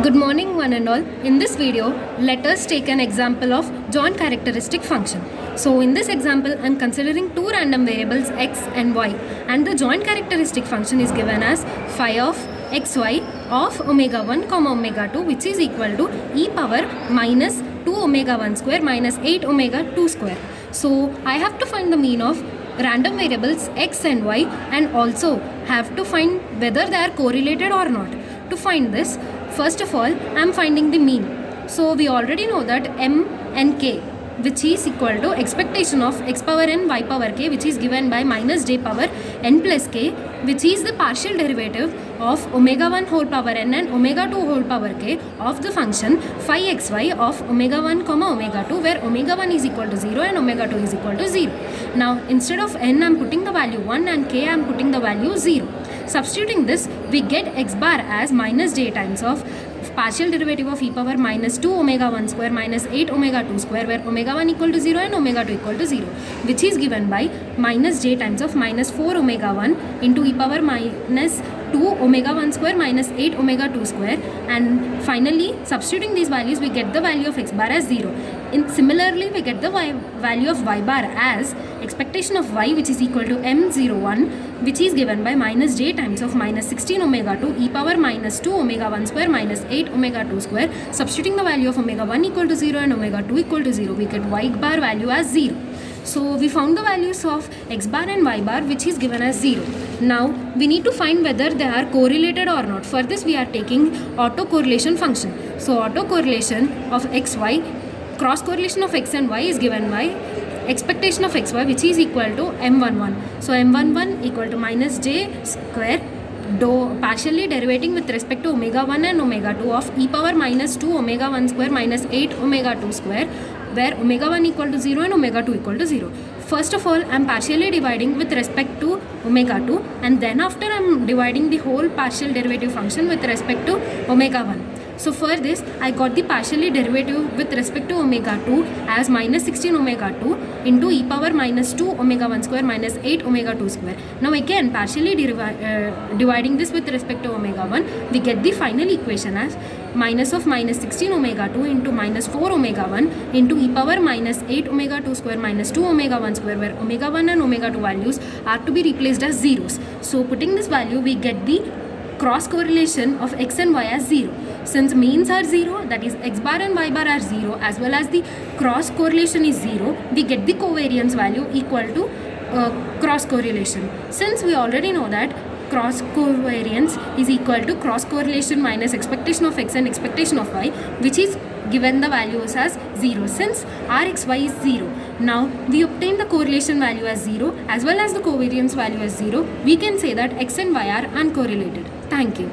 Good morning one and all. In this video, let us take an example of joint characteristic function. So in this example, I am considering two random variables x and y, and the joint characteristic function is given as phi of xy of omega 1 comma omega 2, which is equal to e power minus 2 omega 1 square minus 8 omega 2 square. So I have to find the mean of random variables x and y, and also have to find whether they are correlated or not. To find this, first of all, I am finding the mean. So we already know that m and k, which is equal to expectation of x power n y power k, which is given by minus j power n plus k, which is the partial derivative of omega 1 whole power n and omega 2 whole power k of the function phi xy of omega 1 comma omega 2, where omega 1 is equal to 0 and omega 2 is equal to 0. Now instead of n, I am putting the value 1 and k I am putting the value 0. Substituting this, we get x bar as minus j times of partial derivative of e power minus 2 omega 1 square minus 8 omega 2 square, where omega 1 equal to 0 and omega 2 equal to 0, which is given by minus j times of minus 4 omega 1 into e power minus 2 omega 1 square minus 8 omega 2 square, and finally substituting these values, we get the value of x bar as 0. Similarly, we get the value of y bar as expectation of y, which is equal to m01, which is given by minus j times of minus 16 omega 2 e power minus 2 omega 1 square minus 8 omega 2 square. Substituting the value of omega 1 equal to 0 and omega 2 equal to 0, we get y bar value as 0. So we found the values of x bar and y bar, which is given as 0. Now we need to find whether they are correlated or not. For this, we are taking autocorrelation function. So autocorrelation of xy, cross correlation of x and y is given by expectation of xy, which is equal to m11. So m11 equal to minus j square partially derivating with respect to omega 1 and omega 2 of e power minus 2 omega 1 square minus 8 omega 2 square, where omega 1 equal to 0 and omega 2 equal to 0. First of all, I am partially dividing with respect to omega 2, and then after I am dividing the whole partial derivative function with respect to omega 1. So for this, I got the partially derivative with respect to omega 2 as minus 16 omega 2 into e power minus 2 omega 1 square minus 8 omega 2 square. Now again, partially dividing this with respect to omega 1, we get the final equation as minus of minus 16 omega 2 into minus 4 omega 1 into e power minus 8 omega 2 square minus 2 omega 1 square, where omega 1 and omega 2 values are to be replaced as zeros. So putting this value, we get the cross correlation of x and y as 0. Since means are 0, that is x bar and y bar are 0, as well as the cross correlation is 0, we get the covariance value equal to cross correlation. Since we already know that cross covariance is equal to cross correlation minus expectation of x and expectation of y, which is given the values as 0. Since rxy is 0, now we obtain the correlation value as 0 as well as the covariance value as 0, we can say that x and y are uncorrelated. Thank you.